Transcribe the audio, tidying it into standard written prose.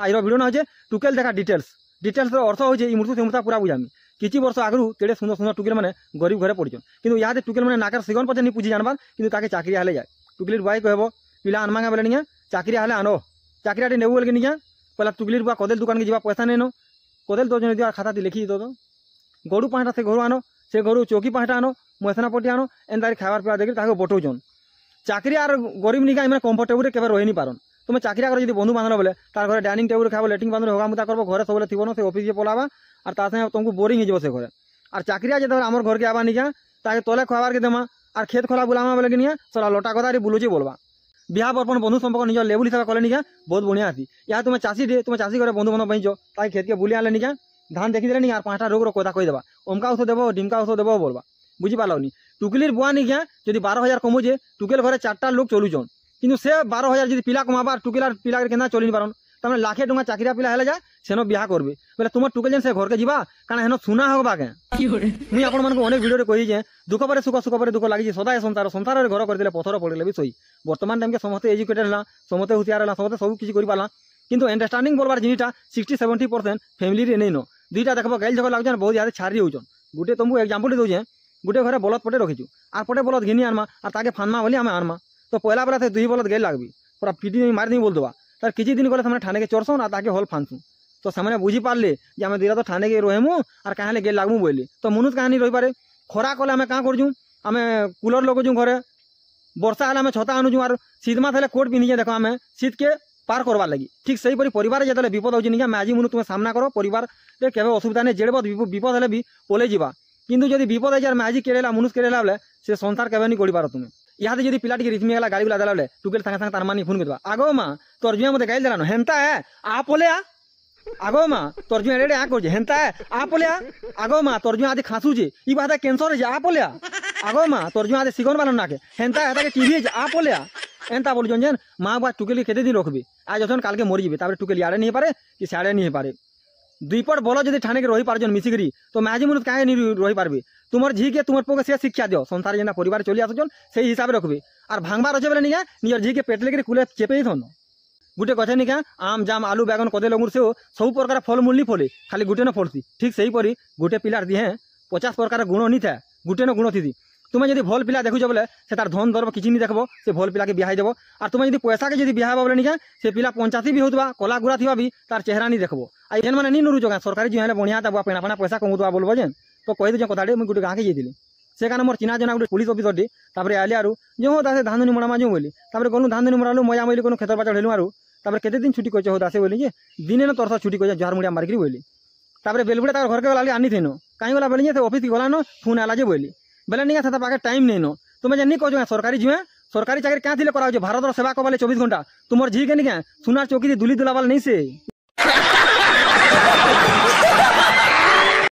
आज भिडियो ना हो टुकेल देखा डिटेल्स अर्थ हो मृत्यु से पूरा बुझामी किसी वर्ष आगु केड़े सुंदर सुंदर टुकेल मैंने गरीब घरे पड़छन किंतु यहाँ टुकेल मैंने नाकर सिगन पचे नहीं पूछी जानबार कि चाकरी हेले जाए टुकली बुआई कह पिला आनमांगा बोले नहीं चाकरी हेले आनो चाकरी नेबू बोल नहीं पहला टुकली बुआ कदेल दुकान के जा पैसा नहीं नो कदेल दो जन खाता लिखी दो गरु 5टा से घर आनो से घर चौकी 5टा आनो मसना पट्टी आनो एंता खावार पिवा देखिए बटौन चाकरी आर गरीब निका मैंने कम्फर्टेबल के रही नहीं पारन तुम चाकरी आगे जो बंधु बांधल बोले तार घर डाइनिंग टेबुल खाब लेटिंग बांधल होगा मुता कर घरे सब थी न से ऑफिस पलावा और तासे तुमको बोरिंग हो से घरे और चाकरी जो आम घर के आवा निका ताके तले खुआबार के देमा और खेत खोला बुलामा बोले कि सला लटा कदा बुलुचे बोलवा बिहा बर्पण बंधु संपर्क निज लेवल हिसाब कले निका बहुत बढ़िया आसी या तुम चाषी घरे बंधु बांधव बहीच ताकि खेत के बुली आने निका धान देखी देनी और 5टा रोग कथा कहीदेवा अमका औषध देव डिमका औषध देव बोलवा बुझीपारनी टुकलिर बुआ निका जब 12,000 कमुचे टुकेल घरे 4टा लोग चलुचन किंतु से 12,000 जी पिला कमाबार टुकेलार पिला के चली पारन तमें लाखे टଙ୍କା चाकरिया पिला हेले जा सेनो बिहा करबे बोले तुम टुकेल से घर के जीवा काना हेनो सुना होगा के मुई आपण मन को अनेक वीडियो रे कहि जे दुख पर सुख सुख पर दुख लागि सदा संसार घर कर देले पथर पड़ले भी सही वर्तमान टाइम के समस्त एजुकेटेड हला समस्त होशियार हला समस्त सब किछि करि पाला किंतु अंडरस्टैंडिंग बोलबार जिनिटा 60-70% फैमिली रे नै नो दुईटा देखबो गैल झगड़ लागजन बहुत ज्यादा छारी होजन गुटे तुमको एग्जांपल दे दउजे गुटे घरे बलद पटे रखिछु आर पटे बलद घिनी आनमा आर ताके फानमा बोली आमे आनमा तो पहला बेला से 2 बलद गैल लागबी पूरा पीटी मार दी बोल दवा तार किछि दिन गले थाने के चोरसन आ ताके हल फानसु तो सामने बुझी पारले जे आमे दिरा तो थाने के रोहेमु आर काहे ले गेल लागमु बोली तो मनुष्य कहानी रही पारे खरा कले आमे का करजु आमे कूलर लगजु घरे वर्षा हला आमे छता आनुजु आर शीतमा थले कोट पिन्हि जे देखो आमे शीत के पार करवा लगी ठीक सही परी परिवार जेतले विपद होछि निका माजी मुनु तुमे सामना करो परिवार रे केबे असुविधा नै जेड़े विपद हेले भी पोले जीवा किंतु जदि विपद है माजी केरेला मनुष्य केरेला बोले से संसार केबे नहीं गड़ी पारो तुमे यहाँ जब पिला रिथमी गला गाड़ी बुला देला बोले टुकेल संगे संगे तार मानी फोन करवा आगो माँ तोर जुआ मते गाइल देलानो हेंता है आ पोले आगो माँ तोर जुआ रेडे आ कर हेंता है आ पोले आगो माँ तोर जुआ आदि खासू जे ई बात कैंसर है आ पोले आगो माँ तोर जुआ आदि सिगन बालन नाके हेंता है टीवी है आ पोले एंता बोल जन माँ बा टुकेली केते दिन रखबे आज असन काल के मरी जीबे तापर टुकेली आड़े नहीं पारे कि साड़े नहीं पारे दुईपट बल जब ठाणे के रही पारजन मिसिकी तो माजी मुनुत कहीं नहीं रही पारबे तुम झी के तुम पोके से शिक्षा दियो संसार जेना परिवार चली आसुन से हिसाब से रखबे और भांगबार अच्छे बोले नहीं निजर झी के पेट लेकर कुले चेपे ही थन गुटे गचे निका आम जाम आलू बैगन कदे लगुर से सब प्रकार फलमूल नहीं फले खाली गुटे न फलती ठीक सही परी गुटे पिलार दिहे 50 प्रकार गुण नहीं था गुटे न गुण थी तुम्हें जब भल पिला देखुच बोले से तार धन दर्ब किसी नहीं देखो से भल पिला के बिहाई देव और तुम्हें जब पैसा के जब बिहा बोले नहीं से पिला 85 भी होता कला गुरा थी भी तार चेहरा नहीं देखो आई जेन मैंने नहीं नुरुच सरकारी जो है बढ़िया था पेना पेना पैसा कमुआ बोलबो जेन तो कही दे कथा मुझे गोटे गाँव के जाइली से कारण मोर चिन्हा जना गोटे पुलिस ऑफिसर टी तापर आली आरु जो हो दासे धान धुनी मुड़ा माजू बोली तापर गलु धान धुनी मुड़ालु मजा मिली कोनो खेतर बाचा ढेलु आरु तापर केते दिन छुट्टी कइछ हो दासे बोली जे दिने न तरसा छुट्टी कइछ जार मुड़िया मारकरी बोली तापर बेलबुड़े तार घर के गला आनी थेनो काई गला बोली जे ऑफिस की गला न फोन आला जे बोली बेले नहीं था पाके टाइम नहीं नो तुम्हें जन नहीं कहो सरकारी जी सरकारी चाकरी क्या थी करा भारत सेवा कबाले 24 घंटा तुम झी के नहीं सुनार चौकी दुली दुला वाला नहीं से